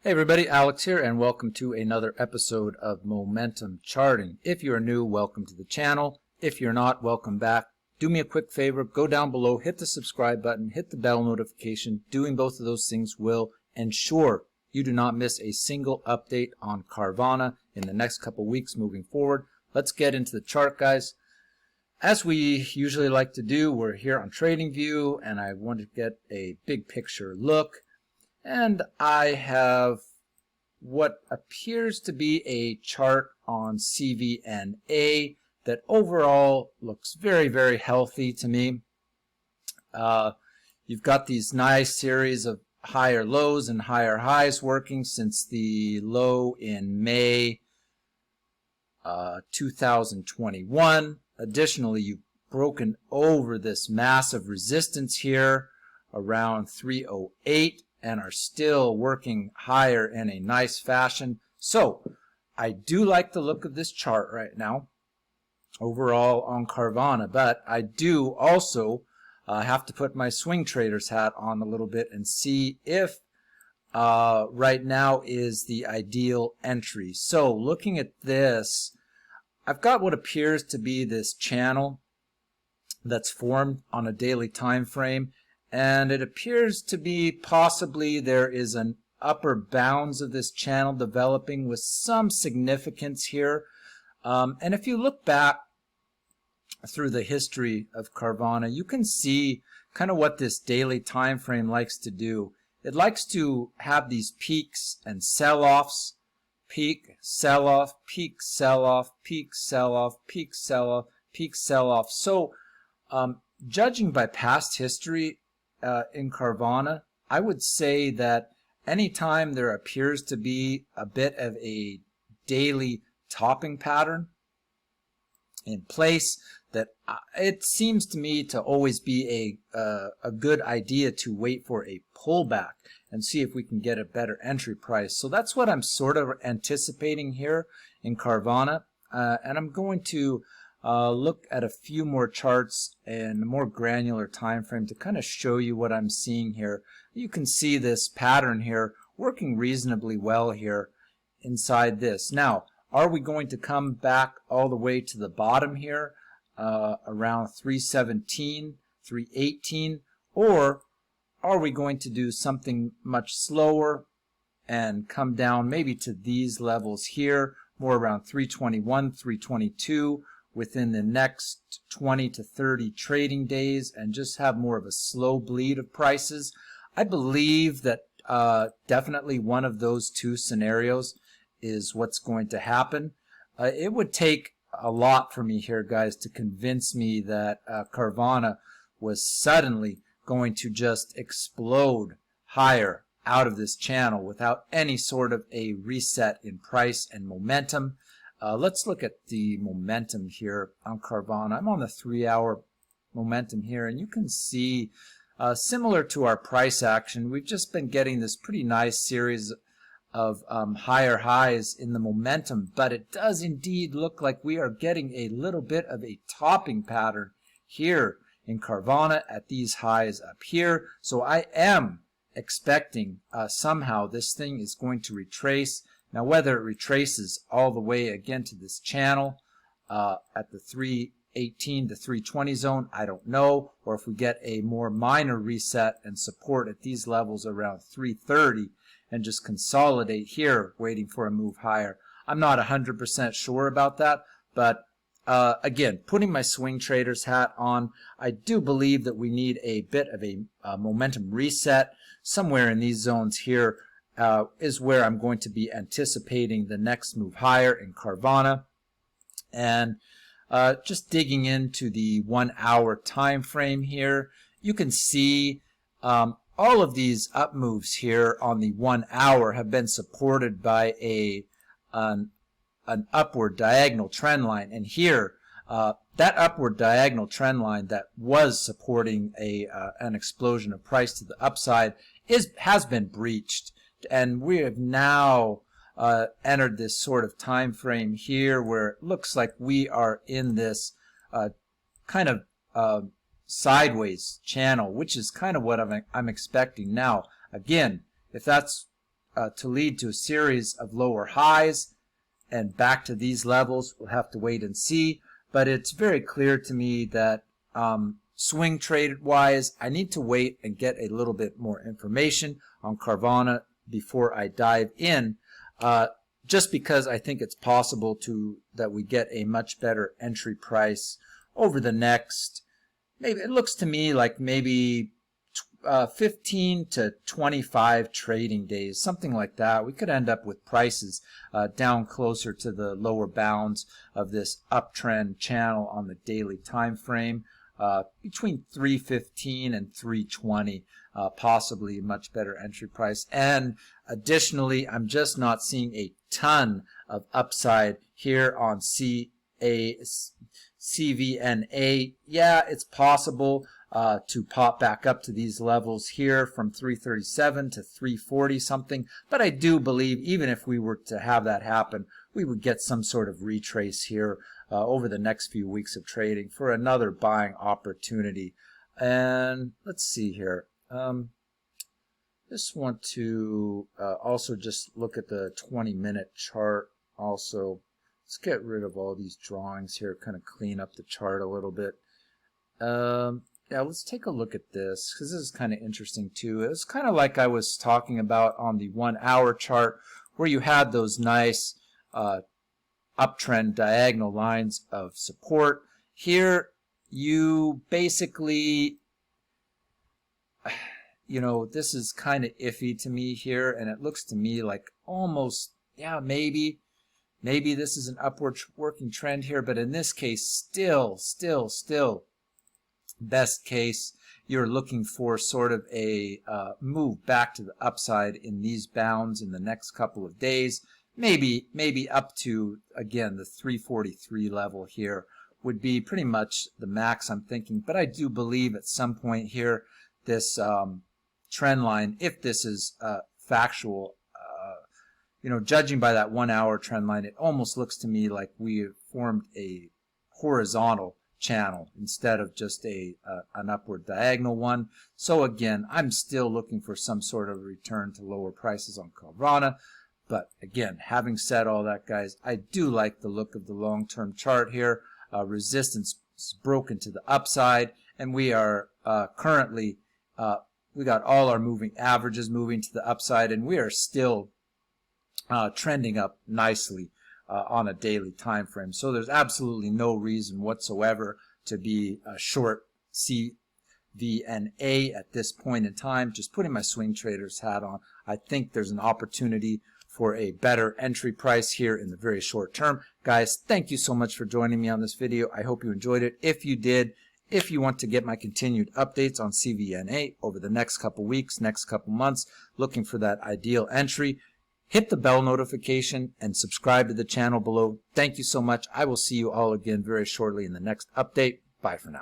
Hey everybody, Alex here, and welcome to another episode of Momentum Charting. If you're new, welcome to the channel. If you're not, welcome back. Do me a quick favor, go down below, hit the subscribe button, hit the bell notification. Doing both of those things will ensure you do not miss a single update on Carvana in the next couple weeks moving forward. Let's get into the chart, guys. As we usually like to do, we're here on TradingView, and I want to get a big picture look. And I have what appears to be a chart on CVNA that overall looks very, very healthy to me. You've got these nice series of higher lows and higher highs working since the low in May 2021. Additionally, you've broken over this massive resistance here around 308 and are still working higher in a nice fashion. So I do like the look of this chart right now overall on Carvana, but I do also have to put my swing trader's hat on a little bit and see if right now is the ideal entry. So looking at this, I've got what appears to be this channel that's formed on a daily time frame, and it appears to be possibly there is an upper bounds of this channel developing with some significance here. And if you look back through the history of Carvana, you can see kind of what this daily time frame likes to do. It likes to have these peaks and sell-offs, peak, sell-off, peak, sell-off, peak, sell-off, peak, sell-off, peak, sell-off. So judging by past history in Carvana, I would say that anytime there appears to be a bit of a daily topping pattern in place, that it seems to me to always be a good idea to wait for a pullback and see if we can get a better entry price. So that's what I'm sort of anticipating here in Carvana, and I'm going to look at a few more charts in a more granular time frame to kind of show you what I'm seeing here. You can see this pattern here working reasonably well here inside this. Now, are we going to come back all the way to the bottom here around 317, 318, or are we going to do something much slower and come down maybe to these levels here, more around 321, 322, within the next 20 to 30 trading days, and just have more of a slow bleed of prices? I believe that definitely one of those two scenarios is what's going to happen. It would take a lot for me here, guys, to convince me that Carvana was suddenly going to just explode higher out of this channel without any sort of a reset in price and momentum. Let's look at the momentum here on Carvana. I'm on the 3-hour momentum here, and you can see similar to our price action, we've just been getting this pretty nice series of higher highs in the momentum, but it does indeed look like we are getting a little bit of a topping pattern here in Carvana at these highs up here. So I am expecting somehow this thing is going to retrace. Now, whether it retraces all the way again to this channel at the 318 to 320 zone, I don't know, or if we get a more minor reset and support at these levels around 330 and just consolidate here waiting for a move higher. I'm not 100% sure about that, but again, putting my swing trader's hat on, I do believe that we need a bit of a momentum reset somewhere in these zones here. Is where I'm going to be anticipating the next move higher in Carvana. And just digging into the 1-hour time frame here, you can see all of these up moves here on the 1 hour have been supported by an upward diagonal trend line. And here, that upward diagonal trend line that was supporting an explosion of price to the upside has been breached. And we have now entered this sort of time frame here where it looks like we are in this kind of sideways channel, which is kind of what I'm expecting. Now, again, if that's to lead to a series of lower highs and back to these levels. We'll have to wait and see, but it's very clear to me that swing trade wise, I need to wait and get a little bit more information on Carvana before I dive in, just because I think it's possible that we get a much better entry price over the next, maybe it looks to me like maybe 15 to 25 trading days, something like that. We could end up with prices down closer to the lower bounds of this uptrend channel on the daily time frame, between 315 and 320, possibly a much better entry price. And additionally, I'm just not seeing a ton of upside here on CVNA. Yeah, it's possible to pop back up to these levels here from 337 to 340 something, but I do believe even if we were to have that happen, we would get some sort of retrace here over the next few weeks of trading for another buying opportunity. And let's see here. Just want to also just look at the 20-minute chart also. Let's get rid of all these drawings here, kind of clean up the chart a little bit. Yeah, let's take a look at this because this is kind of interesting too. It's kind of like I was talking about on the 1 hour chart where you had those nice uptrend diagonal lines of support. Here you basically, you know, this is kind of iffy to me here, and it looks to me like almost, yeah, maybe this is an upward working trend here, but in this case still best case you're looking for sort of a move back to the upside in these bounds in the next couple of days. Maybe up to, again, the 343 level here would be pretty much the max I'm thinking, but I do believe at some point here this trend line, if this is factual, you know, judging by that 1 hour trend line, it almost looks to me like we have formed a horizontal channel instead of just an upward diagonal one. So again, I'm still looking for some sort of return to lower prices on Carvana. But again, having said all that, guys, I do like the look of the long-term chart here. Resistance is broken to the upside, and we are currently, we got all our moving averages moving to the upside, and we are still trending up nicely on a daily time frame. So there's absolutely no reason whatsoever to be short CVNA at this point in time. Just putting my swing trader's hat on, I think there's an opportunity for a better entry price here in the very short term. Guys, thank you so much for joining me on this video. I hope you enjoyed it. If you did, if you want to get my continued updates on CVNA over the next couple weeks, next couple months, looking for that ideal entry, hit the bell notification and subscribe to the channel below. Thank you so much. I will see you all again very shortly in the next update. Bye for now.